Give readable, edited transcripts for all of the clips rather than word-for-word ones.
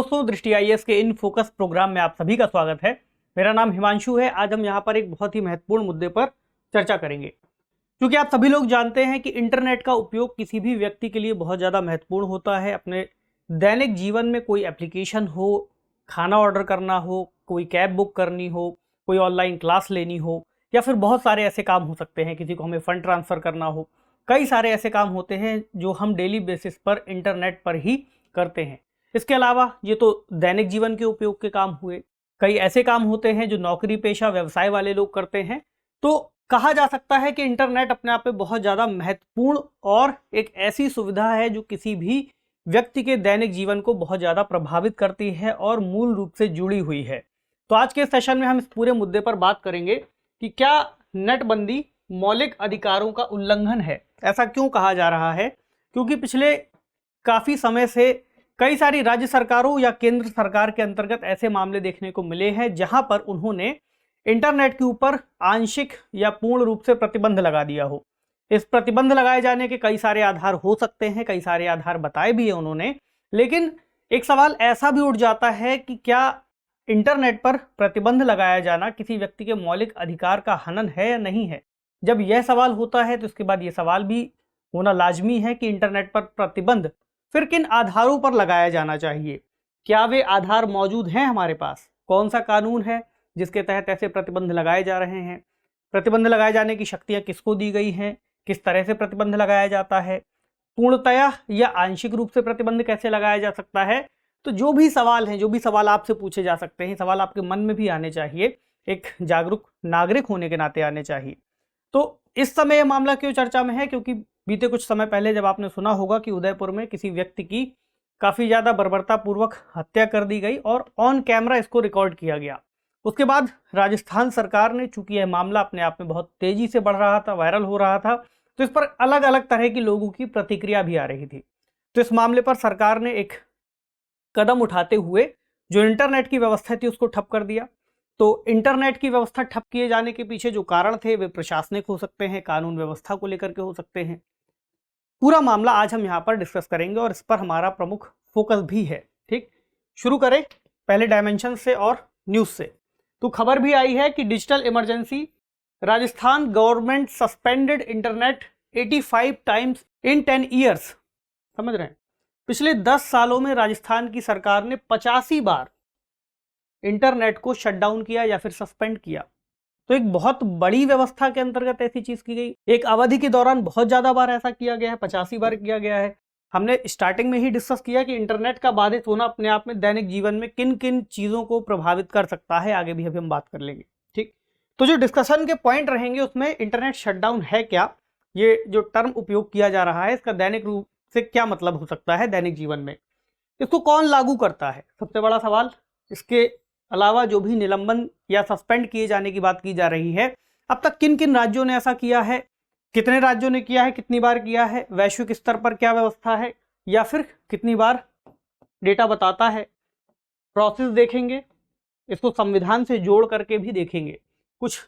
दोस्तों, दृष्टि आईएएस के इन फोकस प्रोग्राम में आप सभी का स्वागत है। मेरा नाम हिमांशु है। आज हम यहाँ पर एक बहुत ही महत्वपूर्ण मुद्दे पर चर्चा करेंगे, क्योंकि आप सभी लोग जानते हैं कि इंटरनेट का उपयोग किसी भी व्यक्ति के लिए बहुत ज़्यादा महत्वपूर्ण होता है। अपने दैनिक जीवन में कोई एप्लीकेशन हो, खाना ऑर्डर करना हो, कोई कैब बुक करनी हो, कोई ऑनलाइन क्लास लेनी हो, या फिर बहुत सारे ऐसे काम हो सकते हैं, किसी को हमें फंड ट्रांसफ़र करना हो। कई सारे ऐसे काम होते हैं जो हम डेली बेसिस पर इंटरनेट पर ही करते हैं। इसके अलावा ये तो दैनिक जीवन के उपयोग के काम हुए। कई ऐसे काम होते हैं जो नौकरी पेशा व्यवसाय वाले लोग करते हैं। तो कहा जा सकता है कि इंटरनेट अपने आप में बहुत ज़्यादा महत्वपूर्ण और एक ऐसी सुविधा है जो किसी भी व्यक्ति के दैनिक जीवन को बहुत ज़्यादा प्रभावित करती है और मूल रूप से जुड़ी हुई है। तो आज के सेशन में हम इस पूरे मुद्दे पर बात करेंगे कि क्या नेटबंदी मौलिक अधिकारों का उल्लंघन है। ऐसा क्यों कहा जा रहा है? क्योंकि पिछले काफ़ी समय से कई सारी राज्य सरकारों या केंद्र सरकार के अंतर्गत ऐसे मामले देखने को मिले हैं जहां पर उन्होंने इंटरनेट के ऊपर आंशिक या पूर्ण रूप से प्रतिबंध लगा दिया हो। इस प्रतिबंध लगाए जाने के कई सारे आधार हो सकते हैं, कई सारे आधार बताए भी हैं उन्होंने। लेकिन एक सवाल ऐसा भी उठ जाता है कि क्या इंटरनेट पर प्रतिबंध लगाया जाना किसी व्यक्ति के मौलिक अधिकार का हनन है या नहीं है। जब यह सवाल होता है तो उसके बाद यह सवाल भी होना लाजमी है कि इंटरनेट पर प्रतिबंध फिर किन आधारों पर लगाया जाना चाहिए। क्या वे आधार मौजूद हैं हमारे पास? कौन सा कानून है जिसके तहत ऐसे प्रतिबंध लगाए जा रहे हैं? प्रतिबंध लगाए जाने की शक्तियां किसको दी गई हैं? किस तरह से प्रतिबंध लगाया जाता है? पूर्णतया या आंशिक रूप से प्रतिबंध कैसे लगाया जा सकता है? तो जो भी सवाल हैं, जो भी सवाल आपसे पूछे जा सकते हैं, सवाल आपके मन में भी आने चाहिए, एक जागरूक नागरिक होने के नाते आने चाहिए। तो इस समय यह मामला क्यों चर्चा में है? क्योंकि बीते कुछ समय पहले जब आपने सुना होगा कि उदयपुर में किसी व्यक्ति की काफ़ी ज़्यादा बर्बरतापूर्वक हत्या कर दी गई और ऑन कैमरा इसको रिकॉर्ड किया गया। उसके बाद राजस्थान सरकार ने, चूंकि यह मामला अपने आप में बहुत तेज़ी से बढ़ रहा था, वायरल हो रहा था, तो इस पर अलग अलग तरह की लोगों की प्रतिक्रिया भी आ रही थी। तो इस मामले पर सरकार ने एक कदम उठाते हुए जो इंटरनेट की व्यवस्था थी उसको ठप कर दिया। तो इंटरनेट की व्यवस्था ठप किए जाने के पीछे जो कारण थे वे प्रशासनिक हो सकते हैं, कानून व्यवस्था को लेकर के हो सकते हैं। पूरा मामला आज हम यहाँ पर डिस्कस करेंगे और इस पर हमारा प्रमुख फोकस भी है। ठीक, शुरू करें पहले डायमेंशन से और न्यूज़ से। तो खबर भी आई है कि digital emergency, Rajasthan government suspended internet 85 times in 10 years. समझ रहे हैं? पिछले 10 सालों में राजस्थान की सरकार ने 85 बार इंटरनेट को शटडाउन किया या फिर सस्पेंड किया। तो एक बहुत बड़ी व्यवस्था के अंतर्गत ऐसी चीज की गई। एक अवधि के दौरान बहुत ज्यादा बार ऐसा किया गया है, 85 बार किया गया है। हमने स्टार्टिंग में ही डिस्कस किया कि इंटरनेट का बाधित होना अपने आप में दैनिक जीवन में किन किन चीजों को प्रभावित कर सकता है, आगे भी अभी हम बात कर लेंगे। ठीक, तो जो डिस्कशन के पॉइंट रहेंगे उसमें इंटरनेट शटडाउन है क्या, ये जो टर्म उपयोग किया जा रहा है इसका दैनिक रूप से क्या मतलब हो सकता है दैनिक जीवन में, इसको कौन लागू करता है, सबसे बड़ा सवाल। इसके अलावा जो भी निलंबन या सस्पेंड किए जाने की बात की जा रही है, अब तक किन किन राज्यों ने ऐसा किया है, कितने राज्यों ने किया है, कितनी बार किया है, वैश्विक स्तर पर क्या व्यवस्था है, या फिर कितनी बार डेटा बताता है। प्रोसेस देखेंगे, इसको संविधान से जोड़ करके भी देखेंगे, कुछ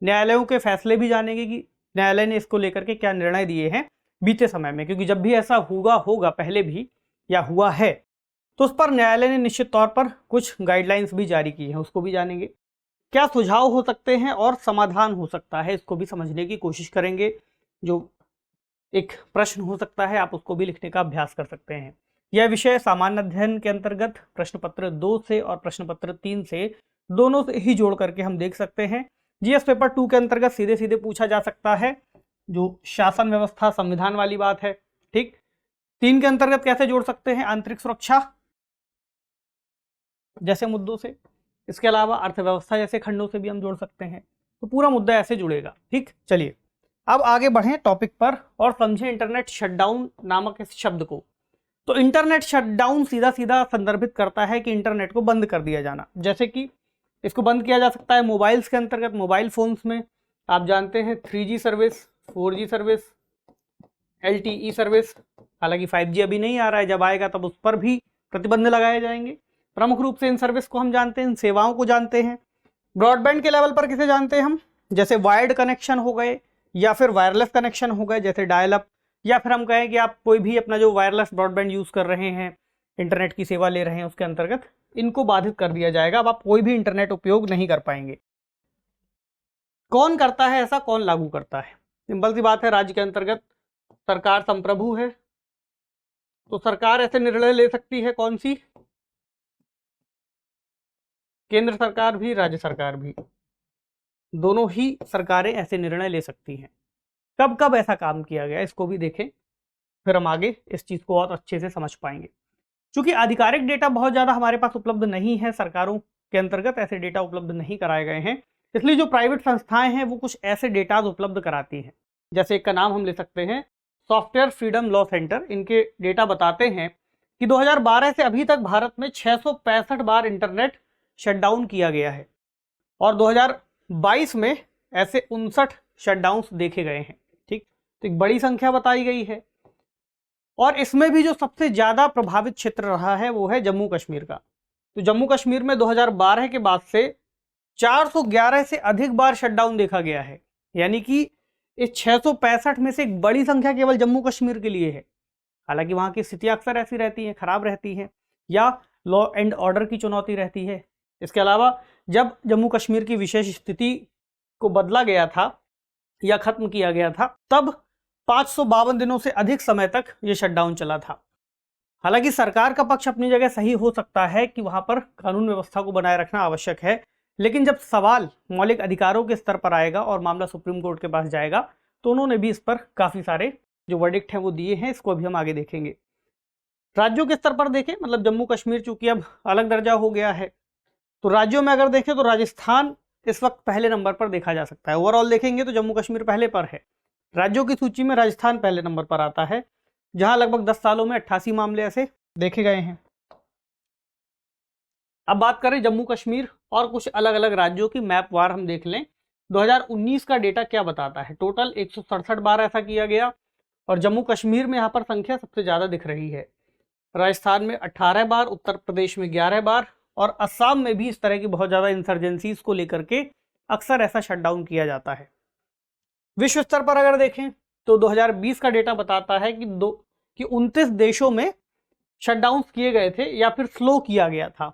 न्यायालयों के फैसले भी जानेंगे कि न्यायालय ने इसको लेकर के क्या निर्णय दिए हैं बीते समय में, क्योंकि जब भी ऐसा होगा पहले भी या हुआ है तो उस पर न्यायालय ने निश्चित तौर पर कुछ गाइडलाइंस भी जारी की हैं, उसको भी जानेंगे। क्या सुझाव हो सकते हैं और समाधान हो सकता है, इसको भी समझने की कोशिश करेंगे। जो एक प्रश्न हो सकता है आप उसको भी लिखने का अभ्यास कर सकते हैं। यह विषय सामान्य अध्ययन के अंतर्गत प्रश्न पत्र 2 से और प्रश्न पत्र 3 से दोनों से ही जोड़ करके हम देख सकते हैं। जीएस पेपर 2 के अंतर्गत सीधे सीधे पूछा जा सकता है, जो शासन व्यवस्था संविधान वाली बात है। ठीक, 3 के अंतर्गत कैसे जोड़ सकते हैं, आंतरिक सुरक्षा जैसे मुद्दों से। इसके अलावा अर्थव्यवस्था जैसे खंडों से भी हम जोड़ सकते हैं। तो पूरा मुद्दा ऐसे जुड़ेगा। ठीक, चलिए अब आगे बढ़ें टॉपिक पर और समझें इंटरनेट शटडाउन नामक इस शब्द को। तो इंटरनेट शटडाउन सीधा सीधा संदर्भित करता है कि इंटरनेट को बंद कर दिया जाना। जैसे कि इसको बंद किया जा सकता है मोबाइल्स के अंतर्गत। मोबाइल फोन्स में आप जानते हैं 3G service, 4G service, LTE service, हालांकि 5G अभी नहीं आ रहा है, जब आएगा तब उस पर भी प्रतिबंध लगाए जाएंगे। प्रमुख रूप से इन सर्विस को हम जानते हैं, इन सेवाओं को जानते हैं। ब्रॉडबैंड के लेवल पर किसे जानते हैं हम, जैसे वायर्ड कनेक्शन हो गए या फिर वायरलेस कनेक्शन हो गए, जैसे डायल अप, या फिर हम कहें कि आप कोई भी अपना जो वायरलेस ब्रॉडबैंड यूज़ कर रहे हैं इंटरनेट की सेवा ले रहे हैं उसके अंतर्गत, इनको बाधित कर दिया जाएगा। अब आप कोई भी इंटरनेट उपयोग नहीं कर पाएंगे। कौन करता है ऐसा, कौन लागू करता है? सिंपल सी बात है, राज्य के अंतर्गत सरकार संप्रभु है, तो सरकार ऐसे निर्णय ले सकती है। कौन सी? केंद्र सरकार भी, राज्य सरकार भी, दोनों ही सरकारें ऐसे निर्णय ले सकती हैं। कब कब ऐसा काम किया गया इसको भी देखें, फिर हम आगे इस चीज को और अच्छे से समझ पाएंगे। क्योंकि आधिकारिक डेटा बहुत ज्यादा हमारे पास उपलब्ध नहीं है, सरकारों के अंतर्गत ऐसे डेटा उपलब्ध नहीं कराए गए हैं, इसलिए जो प्राइवेट संस्थाएं हैं वो कुछ ऐसे डेटा उपलब्ध कराती हैं। जैसे एक का नाम हम ले सकते हैं, सॉफ्टवेयर फ्रीडम लॉ सेंटर। इनके डेटा बताते हैं कि 2012 से अभी तक भारत में 665 बार इंटरनेट शटडाउन किया गया है और 2022 में ऐसे 59 शटडाउन्स देखे गए हैं। ठीक, तो एक बड़ी संख्या बताई गई है। और इसमें भी जो सबसे ज्यादा प्रभावित क्षेत्र रहा है वो है जम्मू कश्मीर का। तो जम्मू कश्मीर में 2012 के बाद से 411 से अधिक बार शटडाउन देखा गया है, यानी कि इस 665 में से एक बड़ी संख्या केवल जम्मू कश्मीर के लिए है। हालांकि वहां की स्थितियां अक्सर ऐसी रहती हैं, खराब रहती हैं, या लॉ एंड ऑर्डर की चुनौती रहती है। इसके अलावा जब जम्मू कश्मीर की विशेष स्थिति को बदला गया था या खत्म किया गया था, तब 552 दिनों से अधिक समय तक ये शटडाउन चला था। हालांकि सरकार का पक्ष अपनी जगह सही हो सकता है कि वहां पर कानून व्यवस्था को बनाए रखना आवश्यक है, लेकिन जब सवाल मौलिक अधिकारों के स्तर पर आएगा और मामला सुप्रीम कोर्ट के पास जाएगा, तो उन्होंने भी इस पर काफी सारे जो वर्डिक्ट हैं वो दिए हैं। इसको अभी हम आगे देखेंगे। राज्यों के स्तर पर देखें, मतलब जम्मू कश्मीर चूंकि अब अलग दर्जा हो गया है, तो राज्यों में अगर देखें तो राजस्थान इस वक्त पहले नंबर पर देखा जा सकता है। ओवरऑल देखेंगे तो जम्मू कश्मीर पहले पर है, राज्यों की सूची में राजस्थान पहले नंबर पर आता है, जहां लगभग 10 सालों में 88 मामले ऐसे देखे गए हैं। अब बात करें जम्मू कश्मीर और कुछ अलग अलग राज्यों की मैप वार हम देख लें। 2019 का डेटा क्या बताता है? टोटल 167 बार ऐसा किया गया और जम्मू कश्मीर में यहाँ पर संख्या सबसे ज्यादा दिख रही है। राजस्थान में 18 बार, उत्तर प्रदेश में 11 बार और असम में भी इस तरह की बहुत ज्यादा इंसर्जेंसीज को लेकर के अक्सर ऐसा शटडाउन किया जाता है। विश्व स्तर पर अगर देखें तो 2020 का डेटा बताता है कि 29 देशों में शटडाउन किए गए थे या फिर स्लो किया गया था।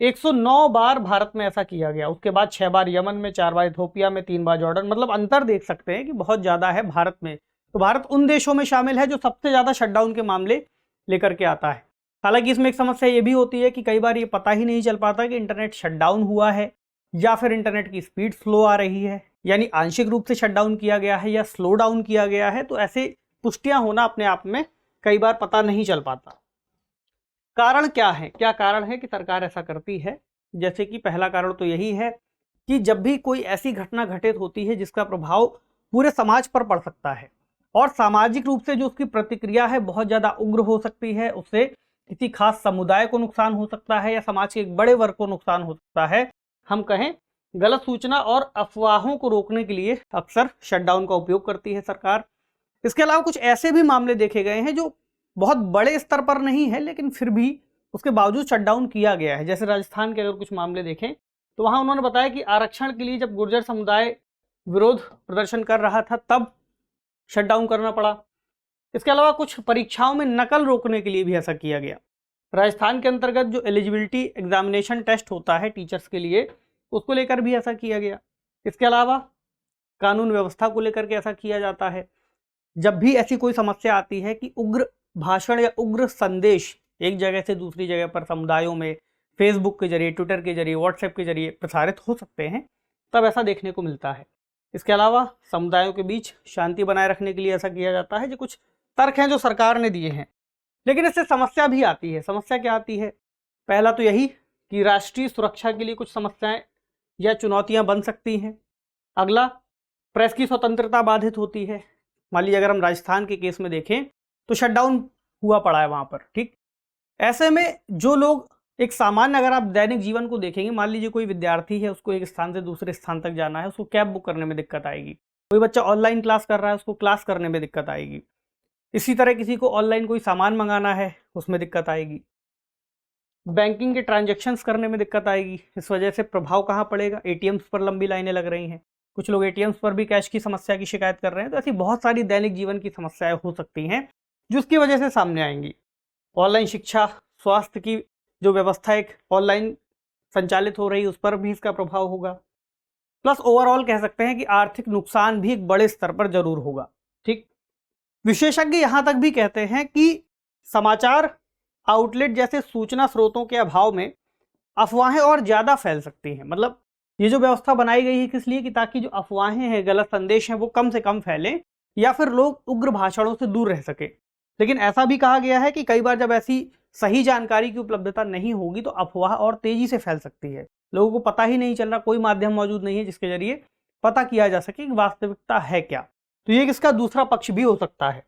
109 बार भारत में ऐसा किया गया, उसके बाद 6 बार यमन में, 4 बार इथोपिया में, 3 बार जॉर्डन। मतलब अंतर देख सकते हैं कि बहुत ज्यादा है भारत में। तो भारत उन देशों में शामिल है जो सबसे ज्यादा शटडाउन के मामले लेकर के आता है। हालांकि इसमें एक समस्या ये भी होती है कि कई बार ये पता ही नहीं चल पाता कि इंटरनेट शटडाउन हुआ है या फिर इंटरनेट की स्पीड स्लो आ रही है, यानी आंशिक रूप से शटडाउन किया गया है या स्लो डाउन किया गया है। तो ऐसे पुष्टियां होना अपने आप में कई बार पता नहीं चल पाता। कारण क्या है? क्या कारण है कि सरकार ऐसा करती है? जैसे कि पहला कारण तो यही है कि जब भी कोई ऐसी घटना घटित होती है जिसका प्रभाव पूरे समाज पर पड़ सकता है और सामाजिक रूप से जो उसकी प्रतिक्रिया है बहुत ज्यादा उग्र हो सकती है, उससे किसी खास समुदाय को नुकसान हो सकता है या समाज के एक बड़े वर्ग को नुकसान हो सकता है, हम कहें गलत सूचना और अफवाहों को रोकने के लिए अक्सर शटडाउन का उपयोग करती है सरकार। इसके अलावा कुछ ऐसे भी मामले देखे गए हैं जो बहुत बड़े स्तर पर नहीं है, लेकिन फिर भी उसके बावजूद शटडाउन किया गया है। जैसे राजस्थान के अगर कुछ मामले देखें तो वहां उन्होंने बताया कि आरक्षण के लिए जब गुर्जर समुदाय विरोध प्रदर्शन कर रहा था तब शटडाउन करना पड़ा। इसके अलावा कुछ परीक्षाओं में नकल रोकने के लिए भी ऐसा किया गया। राजस्थान के अंतर्गत जो एलिजिबिलिटी एग्जामिनेशन टेस्ट होता है टीचर्स के लिए, उसको लेकर भी ऐसा किया गया। इसके अलावा कानून व्यवस्था को लेकर के ऐसा किया जाता है। जब भी ऐसी कोई समस्या आती है कि उग्र भाषण या उग्र संदेश एक जगह से दूसरी जगह पर समुदायों में फेसबुक के जरिए, ट्विटर के जरिए, व्हाट्सएप के जरिए प्रसारित हो सकते हैं, तब ऐसा देखने को मिलता है। इसके अलावा समुदायों के बीच शांति बनाए रखने के लिए ऐसा किया जाता है। जो कुछ तर्क हैं जो सरकार ने दिए हैं, लेकिन इससे समस्या भी आती है। समस्या क्या आती है? पहला तो यही कि राष्ट्रीय सुरक्षा के लिए कुछ समस्याएं या चुनौतियां बन सकती हैं। अगला, प्रेस की स्वतंत्रता बाधित होती है। मान लीजिए अगर हम राजस्थान के केस में देखें तो शटडाउन हुआ पड़ा है वहां पर, ठीक। ऐसे में जो लोग एक सामान्य, अगर आप दैनिक जीवन को देखेंगे, मान लीजिए कोई विद्यार्थी है, उसको एक स्थान से दूसरे स्थान तक जाना है, उसको कैब बुक करने में दिक्कत आएगी। कोई बच्चा ऑनलाइन क्लास कर रहा है, उसको क्लास करने में दिक्कत आएगी। इसी तरह किसी को ऑनलाइन कोई सामान मंगाना है, उसमें दिक्कत आएगी। बैंकिंग के ट्रांजैक्शंस करने में दिक्कत आएगी। इस वजह से प्रभाव कहाँ पड़ेगा? एटीएम्स पर लंबी लाइनें लग रही हैं, कुछ लोग एटीएम्स पर भी कैश की समस्या की शिकायत कर रहे हैं। तो ऐसी बहुत सारी दैनिक जीवन की समस्याएं हो सकती हैं जिसकी वजह से सामने आएंगी। ऑनलाइन शिक्षा, स्वास्थ्य की जो व्यवस्था एक ऑनलाइन संचालित हो रही है उस पर भी इसका प्रभाव होगा। प्लस ओवरऑल कह सकते हैं कि आर्थिक नुकसान भी एक बड़े स्तर पर जरूर होगा। ठीक, विशेषज्ञ यहां तक भी कहते हैं कि समाचार आउटलेट जैसे सूचना स्रोतों के अभाव में अफवाहें और ज्यादा फैल सकती हैं। मतलब ये जो व्यवस्था बनाई गई है किस लिए, कि ताकि जो अफवाहें हैं, गलत संदेश हैं, वो कम से कम फैलें या फिर लोग उग्र भाषणों से दूर रह सके। लेकिन ऐसा भी कहा गया है कि कई बार जब ऐसी सही जानकारी की उपलब्धता नहीं होगी तो अफवाह और तेजी से फैल सकती है। लोगों को पता ही नहीं चल रहा, कोई माध्यम मौजूद नहीं है जिसके जरिए पता किया जा सके कि वास्तविकता है क्या। तो ये इसका दूसरा पक्ष भी हो सकता है।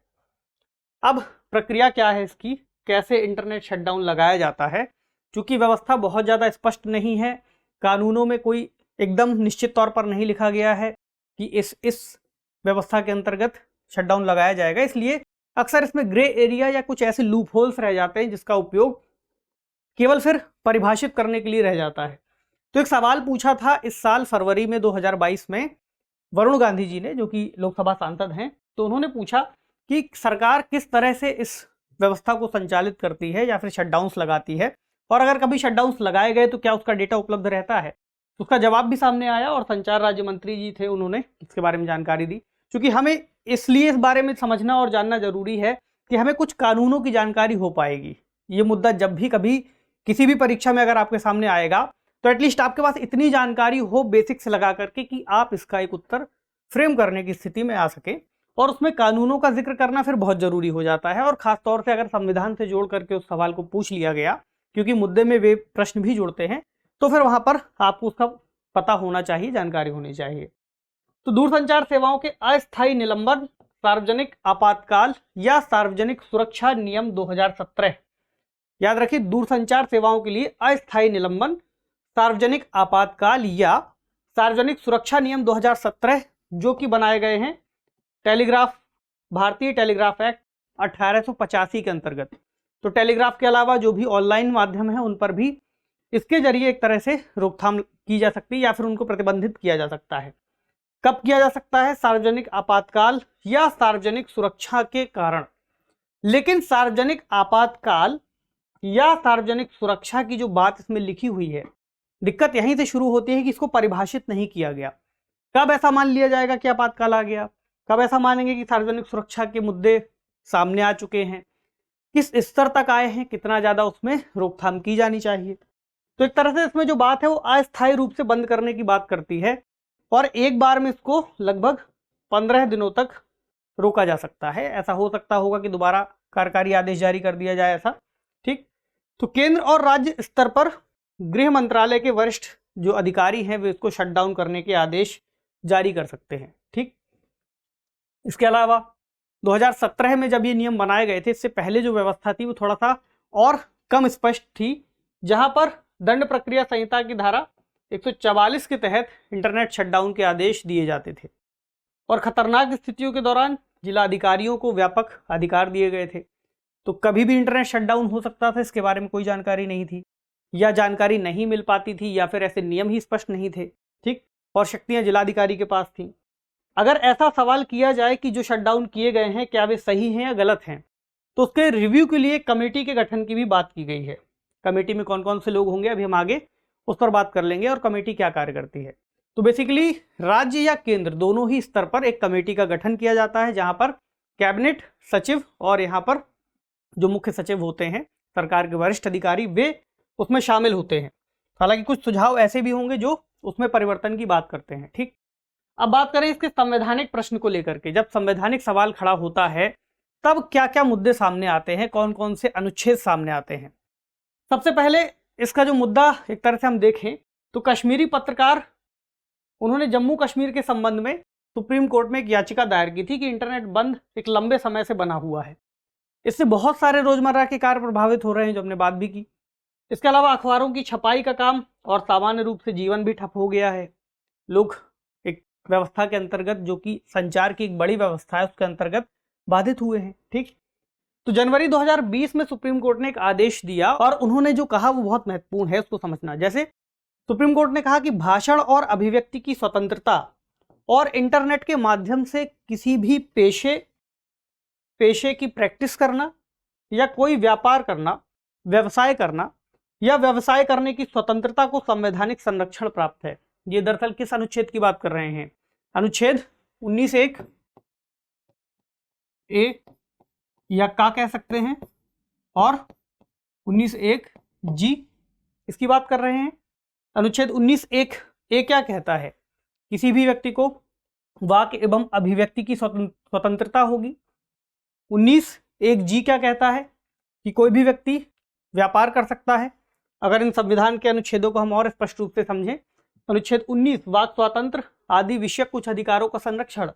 अब प्रक्रिया क्या है इसकी, कैसे इंटरनेट शटडाउन लगाया जाता है? चूंकि व्यवस्था बहुत ज़्यादा स्पष्ट नहीं है, कानूनों में कोई एकदम निश्चित तौर पर नहीं लिखा गया है कि इस व्यवस्था के अंतर्गत शटडाउन लगाया जाएगा, इसलिए अक्सर इसमें ग्रे एरिया या कुछ ऐसे लूप होल्स रह जाते हैं जिसका उपयोग केवल फिर परिभाषित करने के लिए रह जाता है। तो एक सवाल पूछा था इस साल फरवरी में 2022 में वरुण गांधी जी ने, जो कि लोकसभा सांसद हैं, तो उन्होंने पूछा कि सरकार किस तरह से इस व्यवस्था को संचालित करती है या फिर शटडाउन्स लगाती है, और अगर कभी शटडाउन्स लगाए गए तो क्या उसका डेटा उपलब्ध रहता है। उसका जवाब भी सामने आया और संचार राज्य मंत्री जी थे, उन्होंने इसके बारे में जानकारी दी। क्योंकि हमें इसलिए इस बारे में समझना और जानना जरूरी है कि हमें कुछ कानूनों की जानकारी हो पाएगी। ये मुद्दा जब भी कभी किसी भी परीक्षा में अगर आपके सामने आएगा तो एटलीस्ट आपके पास इतनी जानकारी हो बेसिक्स लगा करके कि आप इसका एक उत्तर फ्रेम करने की स्थिति में आ सके। और उसमें कानूनों का जिक्र करना फिर बहुत जरूरी हो जाता है, और खासतौर से अगर संविधान से जोड़ करके उस सवाल को पूछ लिया गया, क्योंकि मुद्दे में वे प्रश्न भी जुड़ते हैं, तो फिर वहां पर आपको उसका पता होना चाहिए, जानकारी होनी चाहिए। तो दूरसंचार सेवाओं के अस्थायी निलंबन, सार्वजनिक आपातकाल या सार्वजनिक सुरक्षा नियम 2017, याद रखिए, दूरसंचार सेवाओं के लिए अस्थायी निलंबन, सार्वजनिक आपातकाल या सार्वजनिक सुरक्षा नियम 2017 जो कि बनाए गए हैं भारतीय टेलीग्राफ एक्ट 1885 के अंतर्गत। तो टेलीग्राफ के अलावा जो भी ऑनलाइन माध्यम है उन पर भी इसके जरिए एक तरह से रोकथाम की जा सकती है या फिर उनको प्रतिबंधित किया जा सकता है। कब किया जा सकता है? सार्वजनिक आपातकाल या सार्वजनिक सुरक्षा के कारण। लेकिन सार्वजनिक आपातकाल या सार्वजनिक सुरक्षा की जो बात इसमें लिखी हुई है, दिक्कत यहीं से शुरू होती है कि इसको परिभाषित नहीं किया गया। कब ऐसा मान लिया जाएगा कि आपातकाल आ गया, कब ऐसा मानेंगे कि सार्वजनिक सुरक्षा के मुद्दे सामने आ चुके हैं, किस स्तर तक आए हैं, कितना ज्यादा उसमें रोकथाम की जानी चाहिए। तो एक तरह से इसमें जो बात है वो अस्थायी रूप से बंद करने की बात करती है, और एक बार में इसको लगभग 15 दिनों तक रोका जा सकता है। ऐसा हो सकता होगा कि दोबारा कार्यकारी आदेश जारी कर दिया जाए ऐसा। ठीक, तो केंद्र और राज्य स्तर पर गृह मंत्रालय के वरिष्ठ जो अधिकारी हैं वे इसको शटडाउन करने के आदेश जारी कर सकते हैं। ठीक, इसके अलावा 2017 में जब ये नियम बनाए गए थे, इससे पहले जो व्यवस्था थी वो थोड़ा सा और कम स्पष्ट थी, जहां पर दंड प्रक्रिया संहिता की धारा 144 के तहत इंटरनेट शटडाउन के आदेश दिए जाते थे, और खतरनाक स्थितियों के दौरान जिला अधिकारियों को व्यापक अधिकार दिए गए थे। तो कभी भी इंटरनेट शटडाउन हो सकता था, इसके बारे में कोई जानकारी नहीं थी, या जानकारी नहीं मिल पाती थी, या फिर ऐसे नियम ही स्पष्ट नहीं थे। ठीक, और शक्तियां जिलाधिकारी के पास थी। अगर ऐसा सवाल किया जाए कि जो शटडाउन किए गए हैं क्या वे सही हैं या गलत हैं, तो उसके रिव्यू के लिए कमेटी के गठन की भी बात की गई है। कमेटी में कौन कौन से लोग होंगे अभी हम आगे उस पर बात कर लेंगे, और कमेटी क्या कार्य करती है। तो बेसिकली राज्य या केंद्र दोनों ही स्तर पर एक कमेटी का गठन किया जाता है, जहां पर कैबिनेट सचिव और यहाँ पर जो मुख्य सचिव होते हैं, सरकार के वरिष्ठ अधिकारी, वे उसमें शामिल होते हैं। हालांकि कुछ सुझाव ऐसे भी होंगे जो उसमें परिवर्तन की बात करते हैं। ठीक, अब बात करें इसके संवैधानिक प्रश्न को लेकर के। जब संवैधानिक सवाल खड़ा होता है तब क्या क्या मुद्दे सामने आते हैं, कौन कौन से अनुच्छेद सामने आते हैं। सबसे पहले इसका जो मुद्दा एक तरह से हम देखें तो कश्मीरी पत्रकार, उन्होंने जम्मू कश्मीर के संबंध में सुप्रीम कोर्ट में एक याचिका दायर की थी कि इंटरनेट बंद एक लंबे समय से बना हुआ है, इससे बहुत सारे रोजमर्रा के कार्य प्रभावित हो रहे हैं, जो हमने बात भी की। इसके अलावा अखबारों की छपाई का काम और सामान्य रूप से जीवन भी ठप हो गया है। लोग एक व्यवस्था के अंतर्गत, जो कि संचार की एक बड़ी व्यवस्था है, उसके अंतर्गत बाधित हुए हैं। ठीक, तो जनवरी 2020 में सुप्रीम कोर्ट ने एक आदेश दिया, और उन्होंने जो कहा वो बहुत महत्वपूर्ण है उसको समझना। जैसे सुप्रीम कोर्ट ने कहा कि भाषण और अभिव्यक्ति की स्वतंत्रता और इंटरनेट के माध्यम से किसी भी पेशे की प्रैक्टिस करना या कोई व्यापार करना, व्यवसाय करना या व्यवसाय करने की स्वतंत्रता को संवैधानिक संरक्षण प्राप्त है। ये दरअसल किस अनुच्छेद की बात कर रहे हैं? अनुच्छेद 19(1) ए या का कह सकते हैं, और 19(1) जी इसकी बात कर रहे हैं। अनुच्छेद 19(1) ए क्या कहता है? किसी भी व्यक्ति को वाक एवं अभिव्यक्ति की स्वतंत्रता होगी। 19(1) जी क्या कहता है? कि कोई भी व्यक्ति व्यापार कर सकता है। अगर इन संविधान के अनुच्छेदों को हम और स्पष्ट रूप से समझें, अनुच्छेद 19 वाक स्वातंत्र आदि विषयक कुछ अधिकारों का संरक्षण।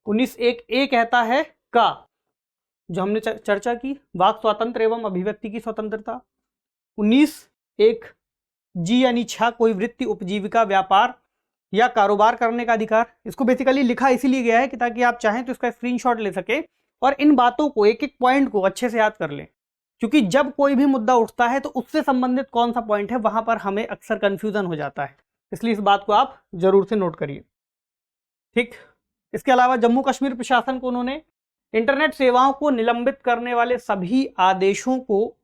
19(1) ए कहता है का, जो हमने चर्चा की, वाक स्वातंत्र एवं अभिव्यक्ति की स्वतंत्रता। 19(1) जी यानी छा कोई वृत्ति, उपजीविका, व्यापार या कारोबार करने का अधिकार। इसको बेसिकली लिखा इसीलिए गया है कि ताकि आप चाहें तो इसका स्क्रीनशॉट ले सके और इन बातों को, एक एक पॉइंट को अच्छे से याद कर लें, क्योंकि जब कोई भी मुद्दा उठता है तो उससे संबंधित कौन सा पॉइंट है वहां पर हमें अक्सर कंफ्यूजन हो जाता है। इसलिए इस बात को आप जरूर से नोट करिए। ठीक। इसके अलावा जम्मू कश्मीर प्रशासन को उन्होंने इंटरनेट सेवाओं को निलंबित करने वाले सभी आदेशों को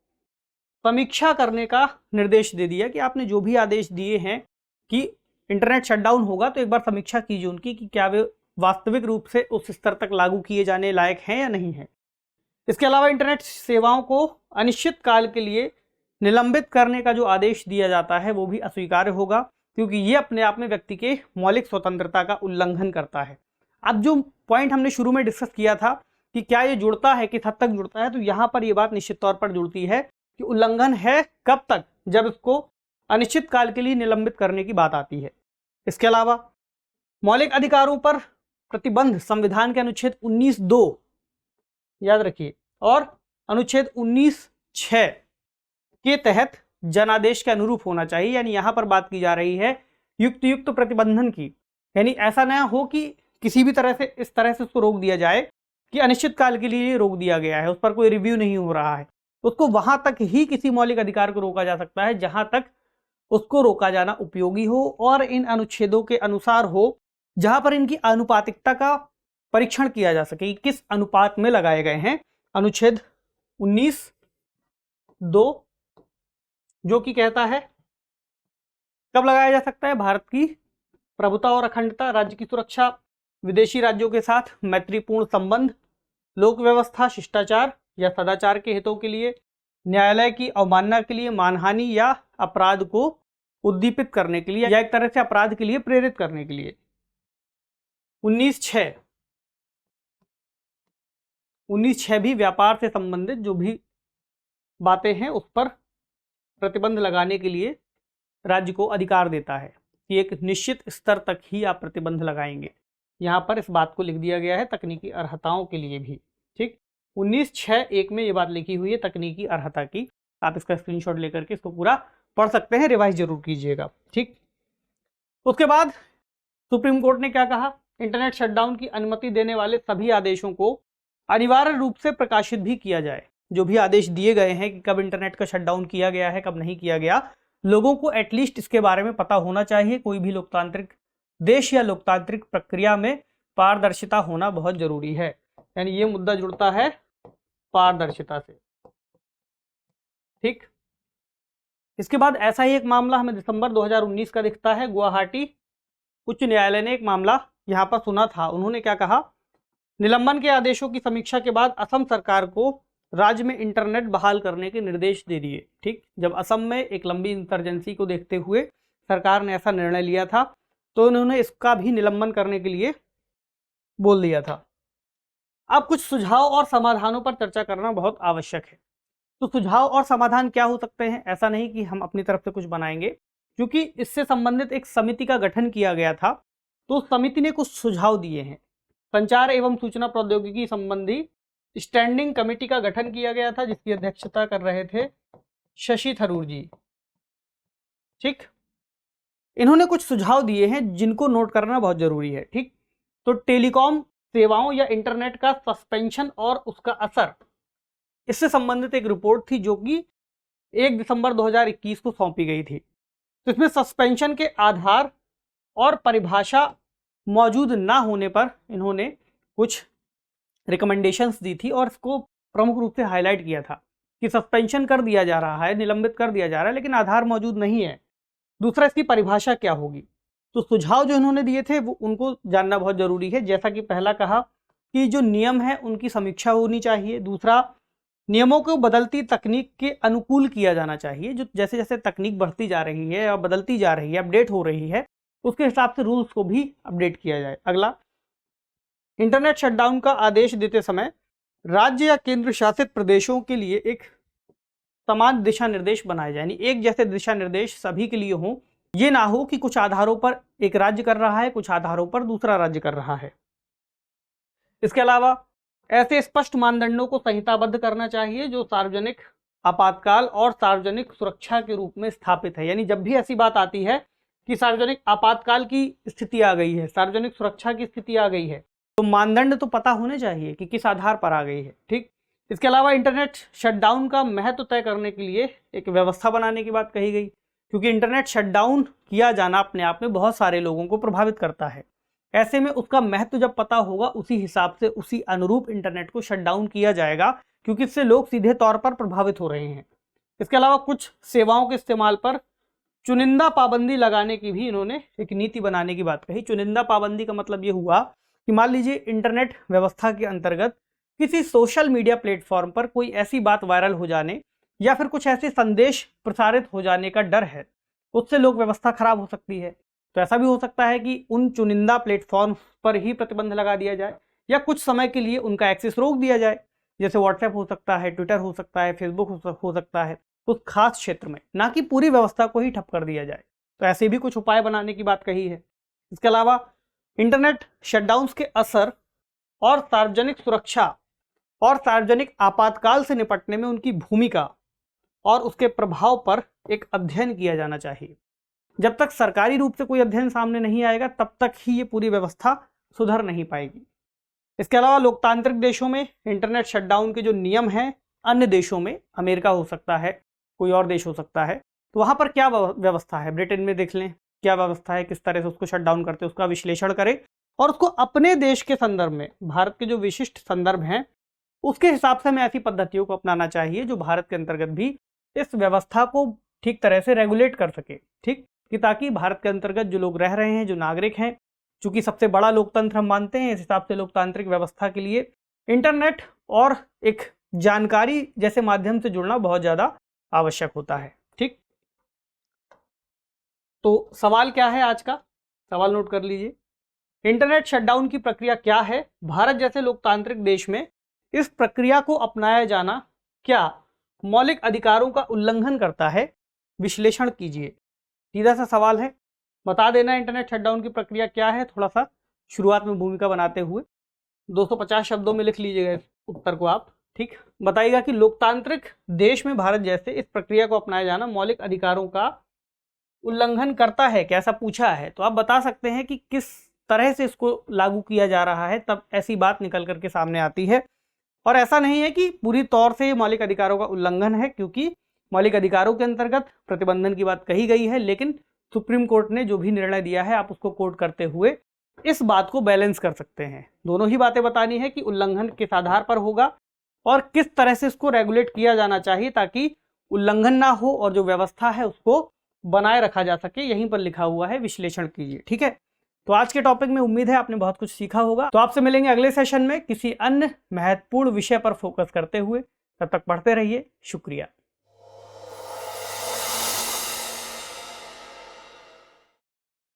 समीक्षा करने का निर्देश दे दिया कि आपने जो भी आदेश दिए हैं कि इंटरनेट शटडाउन होगा तो एक बार समीक्षा कीजिए उनकी कि क्या वे वास्तविक रूप से उस स्तर तक लागू किए जाने लायक हैं या नहीं है। इसके अलावा इंटरनेट सेवाओं को अनिश्चित काल के लिए निलंबित करने का जो आदेश दिया जाता है वो भी अस्वीकार्य होगा, क्योंकि ये अपने आप में व्यक्ति के मौलिक स्वतंत्रता का उल्लंघन करता है। अब जो पॉइंट हमने शुरू में डिस्कस किया था कि क्या ये जुड़ता है, किस हद तक जुड़ता है, तो यहाँ पर ये बात निश्चित तौर पर जुड़ती है कि उल्लंघन है कब तक, जब इसको अनिश्चित काल के लिए निलंबित करने की बात आती है। इसके अलावा मौलिक अधिकारों पर प्रतिबंध संविधान के अनुच्छेद 19(2) याद रखिए और अनुच्छेद 19(6) के तहत जनादेश के अनुरूप होना चाहिए। यानी यहां पर बात की जा रही है युक्त प्रतिबंधन की, यानी ऐसा ना हो कि किसी भी तरह से इस तरह से उसको रोक दिया जाए कि अनिश्चित काल के लिए रोक दिया गया है, उस पर कोई रिव्यू नहीं हो रहा है। उसको वहां तक ही किसी मौलिक अधिकार को रोका जा सकता है जहां तक उसको रोका जाना उपयोगी हो और इन अनुच्छेदों के अनुसार हो, जहां पर इनकी आनुपातिकता का परीक्षण किया जा सके कि किस अनुपात में लगाए गए हैं। अनुच्छेद 19(2) जो कि कहता है कब लगाया जा सकता है? भारत की प्रभुता और अखंडता, राज्य की सुरक्षा, विदेशी राज्यों के साथ मैत्रीपूर्ण संबंध, लोक व्यवस्था, शिष्टाचार या सदाचार के हितों के लिए, न्यायालय की अवमानना के लिए, मानहानि या अपराध को उद्दीपित करने के लिए या एक तरह से अपराध के लिए प्रेरित करने के लिए। 19(6) भी व्यापार से संबंधित जो भी बातें हैं उस पर प्रतिबंध लगाने के लिए राज्य को अधिकार देता है कि एक निश्चित स्तर तक ही आप प्रतिबंध लगाएंगे। यहाँ पर इस बात को लिख दिया गया है तकनीकी अर्हताओं के लिए भी। ठीक। 19(6)(1) में ये बात लिखी हुई है तकनीकी अर्हता की। आप इसका स्क्रीनशॉट लेकर के इसको पूरा पढ़ सकते हैं, रिवाइज जरूर कीजिएगा। ठीक। उसके बाद सुप्रीम कोर्ट ने क्या कहा? इंटरनेट शटडाउन की अनुमति देने वाले सभी आदेशों को अनिवार्य रूप से प्रकाशित भी किया जाए। जो भी आदेश दिए गए हैं कि कब इंटरनेट का शटडाउन किया गया है, कब नहीं किया गया, लोगों को एटलीस्ट इसके बारे में पता होना चाहिए। कोई भी लोकतांत्रिक देश या लोकतांत्रिक प्रक्रिया में पारदर्शिता होना बहुत जरूरी है। यानी ये मुद्दा जुड़ता है पारदर्शिता से। ठीक। इसके बाद ऐसा ही एक मामला हमें दिसंबर 2019 का दिखता है। गुवाहाटी उच्च न्यायालय ने एक मामला यहाँ पर सुना था। उन्होंने क्या कहा? निलंबन के आदेशों की समीक्षा के बाद असम सरकार को राज्य में इंटरनेट बहाल करने के निर्देश दे दिए। ठीक। जब असम में एक लंबी इंसर्जेंसी को देखते हुए सरकार ने ऐसा निर्णय लिया था तो उन्होंने इसका भी निलंबन करने के लिए बोल दिया था। अब कुछ सुझाव और समाधानों पर चर्चा करना बहुत आवश्यक है। तो सुझाव और समाधान क्या हो सकते हैं? ऐसा नहीं कि हम अपनी तरफ से कुछ बनाएंगे, क्योंकि इससे संबंधित एक समिति का गठन किया गया था। तो समिति ने कुछ सुझाव दिए हैं। संचार एवं सूचना प्रौद्योगिकी संबंधी स्टैंडिंग कमेटी का गठन किया गया था जिसकी अध्यक्षता कर रहे थे शशि थरूर जी। ठीक। इन्होंने कुछ सुझाव दिए हैं जिनको नोट करना बहुत जरूरी है। ठीक। तो टेलीकॉम सेवाओं या इंटरनेट का सस्पेंशन और उसका असर, इससे संबंधित एक रिपोर्ट थी जो कि 1 दिसंबर 2021 को सौंपी गई थी। तो इसमें सस्पेंशन के आधार और परिभाषा मौजूद ना होने पर इन्होंने कुछ रिकमेंडेशंस दी थी और इसको प्रमुख रूप से हाईलाइट किया था। कि सस्पेंशन कर दिया जा रहा है, निलंबित कर दिया जा रहा है, लेकिन आधार मौजूद नहीं है। दूसरा, इसकी परिभाषा क्या होगी। तो सुझाव जो इन्होंने दिए थे वो उनको जानना बहुत जरूरी है। जैसा कि पहला कहा कि जो नियम है उनकी समीक्षा होनी चाहिए। दूसरा, नियमों को बदलती तकनीक के अनुकूल किया जाना चाहिए। जो जैसे जैसे तकनीक बढ़ती जा रही है और बदलती जा रही है, अपडेट हो रही है, उसके हिसाब से रूल्स को भी अपडेट किया जाए। अगला, इंटरनेट शटडाउन का आदेश देते समय राज्य या केंद्र शासित प्रदेशों के लिए एक समान दिशा निर्देश बनाए जाए, यानी एक जैसे दिशा निर्देश सभी के लिए हों। ये ना हो कि कुछ आधारों पर एक राज्य कर रहा है, कुछ आधारों पर दूसरा राज्य कर रहा है। इसके अलावा ऐसे स्पष्ट मानदंडों को संहिताबद्ध करना चाहिए जो सार्वजनिक आपातकाल और सार्वजनिक सुरक्षा के रूप में स्थापित है। यानी जब भी ऐसी बात आती है कि सार्वजनिक आपातकाल की स्थिति आ गई है, सार्वजनिक सुरक्षा की स्थिति आ गई है, तो मानदंड तो पता होने चाहिए कि किस आधार पर आ गई है। ठीक। इसके अलावा इंटरनेट शटडाउन का महत्व तय करने के लिए एक व्यवस्था बनाने की बात कही गई, क्योंकि इंटरनेट शटडाउन किया जाना अपने आप में बहुत सारे लोगों को प्रभावित करता है। ऐसे में उसका महत्व जब पता होगा, उसी हिसाब से उसी अनुरूप इंटरनेट को शटडाउन किया जाएगा, क्योंकि इससे लोग सीधे तौर पर प्रभावित हो रहे हैं। इसके अलावा कुछ सेवाओं के इस्तेमाल पर चुनिंदा पाबंदी लगाने की भी इन्होंने एक नीति बनाने की बात कही। चुनिंदा पाबंदी का मतलब ये हुआ कि मान लीजिए इंटरनेट व्यवस्था के अंतर्गत किसी सोशल मीडिया प्लेटफॉर्म पर कोई ऐसी बात वायरल हो जाने या फिर कुछ ऐसे संदेश प्रसारित हो जाने का डर है, उससे लोक व्यवस्था खराब हो सकती है। तो ऐसा भी हो सकता है कि उन चुनिंदा प्लेटफॉर्म पर ही प्रतिबंध लगा दिया जाए या कुछ समय के लिए उनका एक्सेस रोक दिया जाए। जैसे व्हाट्सएप हो सकता है, ट्विटर हो सकता है, फेसबुक हो सकता है, उस खास क्षेत्र में, ना कि पूरी व्यवस्था को ही ठप कर दिया जाए। तो ऐसे भी कुछ उपाय बनाने की बात कही है। इसके अलावा इंटरनेट शटडाउन के असर और सार्वजनिक सुरक्षा और सार्वजनिक आपातकाल से निपटने में उनकी भूमिका और उसके प्रभाव पर एक अध्ययन किया जाना चाहिए। जब तक सरकारी रूप से कोई अध्ययन सामने नहीं आएगा, तब तक ही ये पूरी व्यवस्था सुधर नहीं पाएगी। इसके अलावा लोकतांत्रिक देशों में इंटरनेट शटडाउन के जो नियम हैं, अन्य देशों में, अमेरिका हो सकता है, कोई और देश हो सकता है, तो वहां पर क्या व्यवस्था है, ब्रिटेन में देख लें क्या व्यवस्था है, किस तरह से उसको शटडाउन करते हैं, उसका विश्लेषण करें और उसको अपने देश के संदर्भ में, भारत के जो विशिष्ट संदर्भ हैं, उसके हिसाब से हमें ऐसी पद्धतियों को अपनाना चाहिए जो भारत के अंतर्गत भी इस व्यवस्था को ठीक तरह से रेगुलेट कर सके। ठीक, कि ताकि भारत के अंतर्गत जो लोग रह रहे हैं, जो नागरिक हैं, चूंकि सबसे बड़ा लोकतंत्र हम मानते हैं, इस हिसाब से लोकतांत्रिक व्यवस्था के लिए इंटरनेट और एक जानकारी जैसे माध्यम से जुड़ना बहुत ज्यादा आवश्यक होता है। ठीक, तो सवाल क्या है आज का, सवाल नोट कर लीजिए। इंटरनेट शटडाउन की प्रक्रिया क्या है? भारत जैसे लोकतांत्रिक देश में इस प्रक्रिया को अपनाया जाना क्या मौलिक अधिकारों का उल्लंघन करता है? विश्लेषण कीजिए। सीधा सा सवाल है, बता देना इंटरनेट शटडाउन की प्रक्रिया क्या है। थोड़ा सा शुरुआत में भूमिका बनाते हुए 250 शब्दों में लिख लीजिएगा इस उत्तर को आप। ठीक, बताइएगा कि लोकतांत्रिक देश में भारत जैसे इस प्रक्रिया को अपनाया जाना मौलिक अधिकारों का उल्लंघन करता है, कैसा पूछा है, तो आप बता सकते हैं कि किस तरह से इसको लागू किया जा रहा है, तब ऐसी बात निकल करके सामने आती है। और ऐसा नहीं है कि पूरी तौर से मौलिक अधिकारों का उल्लंघन है, क्योंकि मौलिक अधिकारों के अंतर्गत प्रतिबंधन की बात कही गई है, लेकिन सुप्रीम कोर्ट ने जो भी निर्णय दिया है आप उसको कोट करते हुए इस बात को बैलेंस कर सकते हैं। दोनों ही बातें बतानी है कि उल्लंघन किस आधार पर होगा और किस तरह से इसको रेगुलेट किया जाना चाहिए ताकि उल्लंघन ना हो और जो व्यवस्था है उसको बनाए रखा जा सके। यहीं पर लिखा हुआ है, विश्लेषण कीजिए। ठीक है, तो आज के टॉपिक में उम्मीद है आपने बहुत कुछ सीखा होगा। तो आपसे मिलेंगे अगले सेशन में किसी अन्य महत्वपूर्ण विषय पर फोकस करते हुए। तब तक पढ़ते रहिए। शुक्रिया।